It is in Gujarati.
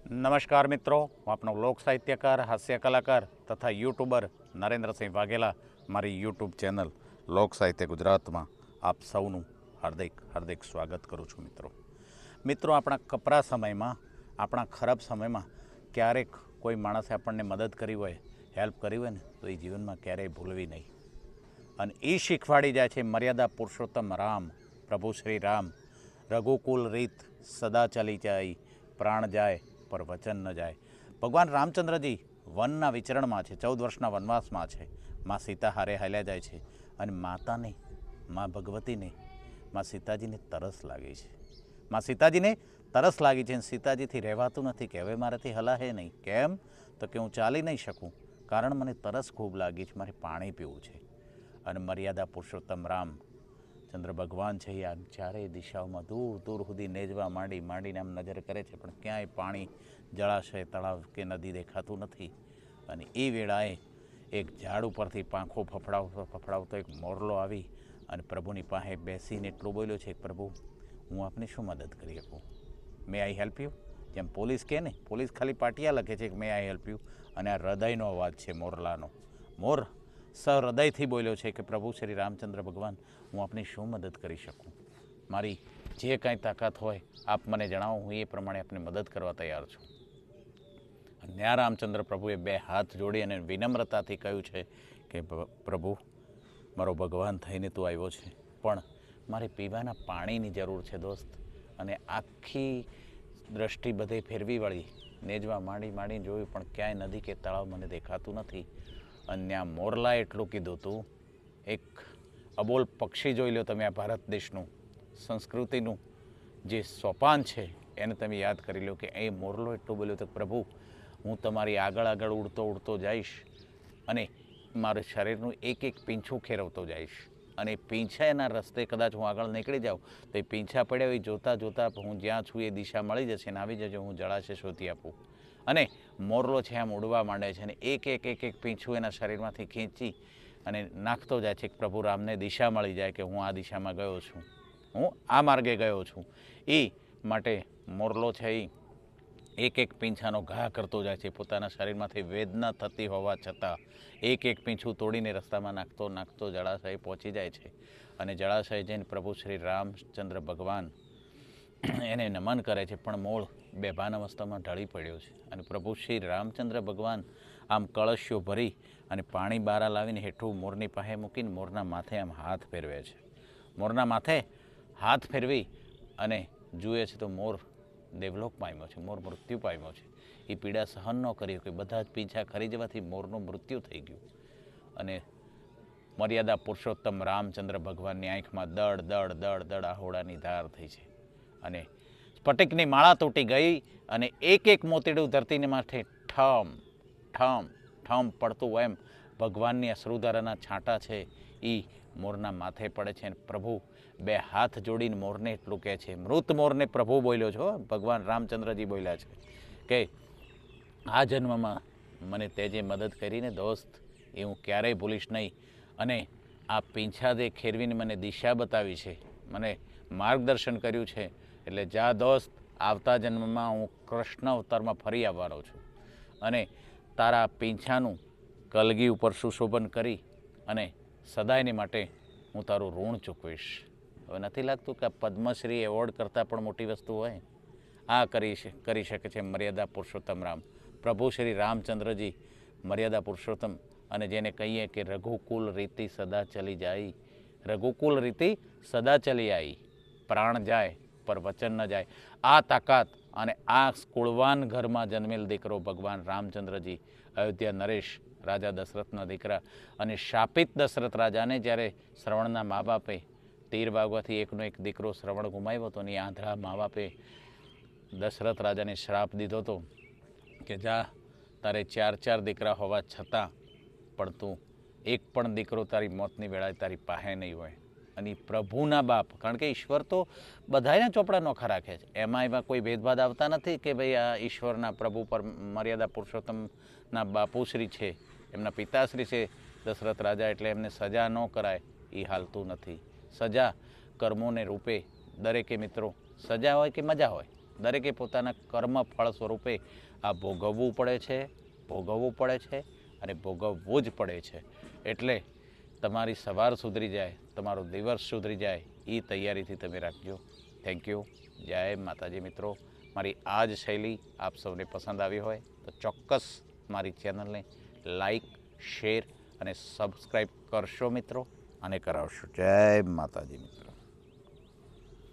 નમસ્કાર મિત્રો, હું આપણો લોક સાહિત્યકાર, હાસ્ય કલાકાર તથા યુટ્યુબર નરેન્દ્રસિંહ વાઘેલા મારી યુટ્યુબ ચેનલ લોક સાહિત્ય ગુજરાતમાં આપ સૌનું હાર્દિક સ્વાગત કરું છું. મિત્રો આપણા કપરા સમયમાં, આપણા ખરાબ સમયમાં ક્યારેક કોઈ માણસે આપણને મદદ કરી હોય, હેલ્પ કરી હોય ને, તો એ જીવનમાં ક્યારેય ભૂલવી નહીં. અને એ શીખવાડી જાય છે મર્યાદા પુરુષોત્તમ રામ, પ્રભુ શ્રી રામ. રઘુકુલ રીત સદા ચાલી જાય, પ્રાણ જાય પર વચન ન જાય. ભગવાન રામચંદ્રજી વનના વિચરણમાં છે, 14 વર્ષના વનવાસમાં છે. માં સીતા હારે હાલ્યા જાય છે અને માતાને, માં ભગવતીને, માં સીતાજીને તરસ લાગી છે. માં સીતાજીને તરસ લાગી છે અને સીતાજીથી રહેવાતું નથી કે હવે મારાથી હલાહે નહીં. કેમ? તો કે હું ચાલી નહીં શકું, કારણ મને તરસ ખૂબ લાગી છે, મારે પાણી પીવું છે. અને મર્યાદા પુરુષોત્તમ રામ ચંદ્ર ભગવાન છે, એ આમ ચારેય દિશાઓમાં દૂર દૂર સુધી નેજવા માંડીને આમ નજર કરે છે, પણ ક્યાંય પાણી, જળાશય, તળાવ કે નદી દેખાતું નથી. અને એ વેળાએ એક ઝાડ ઉપરથી પાંખો ફફડાવતો એક મોરલો આવી અને પ્રભુની પાસે બેસીને એટલું બોલ્યો છે, પ્રભુ હું આપને શું મદદ કરી શકું? મે આઈ હેલ્પ યુ? જેમ પોલીસ કહે ને, પોલીસ ખાલી પાટિયા લખે છે કે મે આઈ હેલ્પ યુ, અને આ હૃદયનો અવાજ છે મોરલાનો. મોર સહૃદયથી બોલ્યો છે કે પ્રભુ શ્રી રામચંદ્ર ભગવાન, હું આપની શું મદદ કરી શકું? મારી જે કાંઈ તાકાત હોય આપ મને જણાવો, હું એ પ્રમાણે આપને મદદ કરવા તૈયાર છું. ન્યા રામચંદ્ર પ્રભુએ બે હાથ જોડી અને વિનમ્રતાથી કહ્યું છે કે પ્રભુ, મારો ભગવાન થઈને તું આવ્યો છે, પણ મારે પીવાના પાણીની જરૂર છે દોસ્ત. અને આખી દ્રષ્ટિ બધે ફેરવી વળી, નેજવા માંડીને જોયું, પણ ક્યાંય નદી કે તળાવ મને દેખાતું નથી. અને ત્યાં મોરલાએ એટલું કીધું હતું, એક અબોલ પક્ષી જોઈ લો તમે, આ ભારત દેશનું સંસ્કૃતિનું જે સોપાન છે એને તમે યાદ કરી લો કે એ મોરલો એટલું બોલ્યો તો, પ્રભુ હું તમારી આગળ ઉડતો જઈશ અને મારું શરીરનું એક પીંછું ખેરવતો જઈશ, અને પીંછાના રસ્તે કદાચ હું આગળ નીકળી જાઉં તો એ પીંછા પડ્યા હોય જોતાં હું જ્યાં છું એ દિશા મળી જશે ને આવી જજો, હું જળાશય શોધી આપું. અને મોરલો છે આમ ઉડવા માંડે છે અને એક પીંછું એના શરીરમાંથી ખેંચી અને નાખતો જાય છે. પ્રભુ રામને દિશા મળી જાય કે હું આ દિશામાં ગયો છું, હું આ માર્ગે ગયો છું. એ માટે મોરલો છે એ એક પીંછાનો ઘા કરતો જાય છે, પોતાના શરીરમાંથી વેદના થતી હોવા છતાં એક પીંછું તોડીને રસ્તામાં નાખતો જળાશય પહોંચી જાય છે. અને જળાશય જઈને પ્રભુ શ્રી રામચંદ્ર ભગવાન એને નમન કરે છે, પણ મૂળ બેભાન અવસ્થામાં ઢળી પડ્યો છે. અને પ્રભુ શ્રી રામચંદ્ર ભગવાન આમ કળશીઓ ભરી અને પાણી બહાર લાવીને હેઠું મોરની પાસે મૂકીને મોરના માથે આમ હાથ ફેરવે છે. મોરના માથે હાથ ફેરવી અને જુએ છે તો મોર દેવલોક પામ્યો છે, મોર મૃત્યુ પામ્યો છે. એ પીડા સહન ન કરી કે બધા જ પીંછા ખરી જવાથી મોરનું મૃત્યુ થઈ ગયું. અને મર્યાદા પુરુષોત્તમ રામચંદ્ર ભગવાનની આંખમાં દડ આહોડાની ધાર થઈ છે અને સ્ફટિકની માળા તૂટી ગઈ અને એક મોતીડું ધરતીને માથે ઠમ પડતું એમ ભગવાનની અશ્રુધારાના છાંટા છે એ મોરના માથે પડે છે. અને પ્રભુ બે હાથ જોડીને મોરને એટલું કહે છે, મૃત મોરને પ્રભુ બોલ્યો છો, ભગવાન રામચંદ્રજી બોલ્યા છે કે આ જન્મમાં મને તે જે મદદ કરીને દોસ્ત એ હું ક્યારેય ભૂલીશ નહીં. અને આ પીંછા જે ખેરવીને મને દિશા બતાવી છે, મને માર્ગદર્શન કર્યું છે, એટલે જા દોસ્ત, આવતા જન્મમાં હું કૃષ્ણ અવતારમાં ફરી આવવાનો છું અને તારા પીંછાનું કલગી ઉપર સુશોભન કરી અને સદાયને માટે હું તારું ઋણ ચૂકવીશ. હવે નથી લાગતું કે પદ્મશ્રી એવોર્ડ કરતાં પણ મોટી વસ્તુ હોય? આ કરી શકે છે મર્યાદા પુરુષોત્તમ રામ, પ્રભુ શ્રી રામચંદ્રજી, મર્યાદા પુરુષોત્તમ. અને જેને કહીએ કે રઘુકુલ રીતિ સદા ચલી જાય, રઘુકુલ રીતિ સદા ચલી આવી, પ્રાણ જાય પર વચન ન જાય. આ તાકાત અને આ કુળવાન ઘરમાં જન્મેલ દીકરો ભગવાન રામચંદ્રજી, અયોધ્યા નરેશ રાજા દશરથના દીકરા, અને શાપિત દશરથ રાજાને જ્યારે શ્રવણના મા બાપે તીર વાગવાથી એકનો એક દીકરો શ્રવણ ગુમાવ્યો હતો, અને આંધળા મા બાપે દશરથ રાજાને શ્રાપ દીધો હતો કે જા, તારે 4 દીકરા હોવા છતાં પણ તું એક પણ દીકરો તારી મોતની વેળાએ તારી પાસે નહીં હોય. અને પ્રભુના બાપ, કારણ કે ઈશ્વર તો બધાને ચોપડા નોખા રાખે છે, એમાં કોઈ ભેદભાદ આવતા નથી કે ભાઈ આ ઈશ્વરના પ્રભુ પર મર્યાદા પુરુષોત્તમના બાપુશ્રી છે, એમના પિતાશ્રી છે દશરથ રાજા, એટલે એમને સજા ન કરાય એ હાલતું નથી. સજા કર્મોને રૂપે દરેકે મિત્રો, સજા હોય કે મજા હોય, દરેકે પોતાના કર્મ ફળ સ્વરૂપે આ ભોગવવું પડે છે અને ભોગવવું જ પડે છે. એટલે તમારી સવાર સુધરી જાય, તમારો દિવસ સુધરી જાય એ તૈયારીથી તમે રાખજો. Thank you. જય માતાજી મિત્રો. મારી આ જ શૈલી આપ સૌને પસંદ આવી હોય તો ચોક્કસ મારી ચેનલને લાઈક, શેર અને સબસ્ક્રાઈબ કરશો મિત્રો, અને કરાવશો. જય માતાજી મિત્રો.